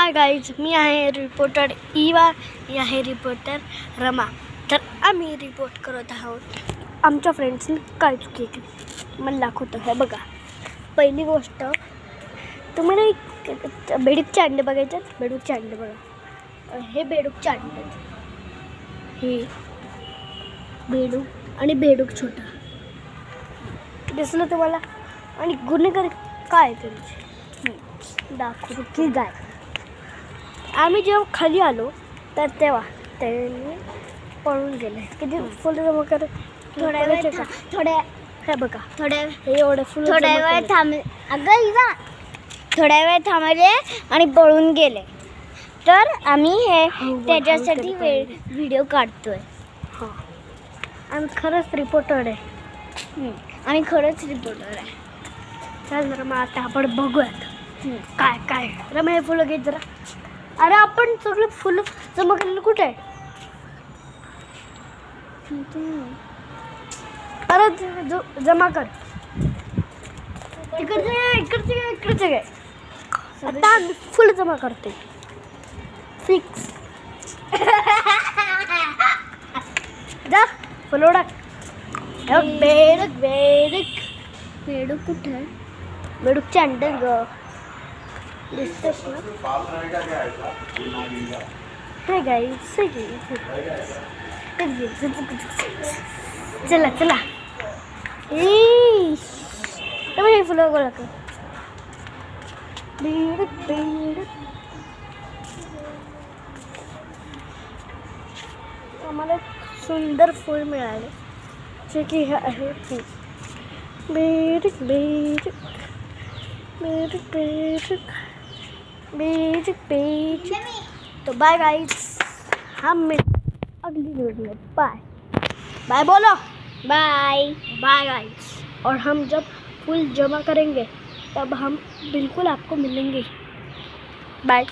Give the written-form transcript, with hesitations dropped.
Hi guys, मी आहे reporter Eva, ही आहे reporter Rama. तर आम्ही रिपोर्ट करत आहोत आमच्या फ्रेंड्सनी काय चुकी केली मला दाखवतो. हे बघा, पहिली गोष्ट तुम्हाला एक बेडूकचे अंडे बघायचे. बेडूकचे अंडे बघा, हे बेडूकचे अंडे, हे बेडूक आणि बेडूक छोटा दिसलं तुम्हाला. आणि गुन्हेगार काय त्यांचे दाखवतो की गाय. आम्ही जेव्हा खाली आलो तर तेव्हा त्यांनी पळून गेले. किती फुलं जमा कर थोड्या वेळ हे बघा, हे एवढे फुलं थोड्या वेळ थांबले. अगं इवा, थोड्या वेळ थांबले आणि पळून गेले. तर आम्ही हे त्याच्यासाठी व्हिडिओ काढतोय. हां, आम्ही खरंच रिपोर्टर आहे. आम्ही खरंच रिपोर्टर आहे. चल जरा, मग आता आपण बघूयात काय काय. रमा, हे फुलं घे जरा. अरे, आपण सगळे फुलं जमा केलेलं कुठे आहे? अरे जमा कर. इकडचे घे. आता आम्ही फुलं जमा करते. फिक्स. जा फुलं उडक. बेडूक बेडूक बेडूक कुठे आहे? बेडूकचे अंडे ग दिसतेस ना. हे गाईस, चला चला. हे फुलं गोळा कर. बेडूक बेडूक. आम्हाला सुंदर फूल मिळाले, जे की हे आहे बेडूक बेडूक बेडूक बेडूक बेडूक बेडूक. तो बाय गाइस, हम मिलते अगली वीडियो में. बाय बाय बोलो. Bye bye guys. और हम जब फूल जमा करेंगे तब हम बिल्कुल आपको मिलेंगे. बाय.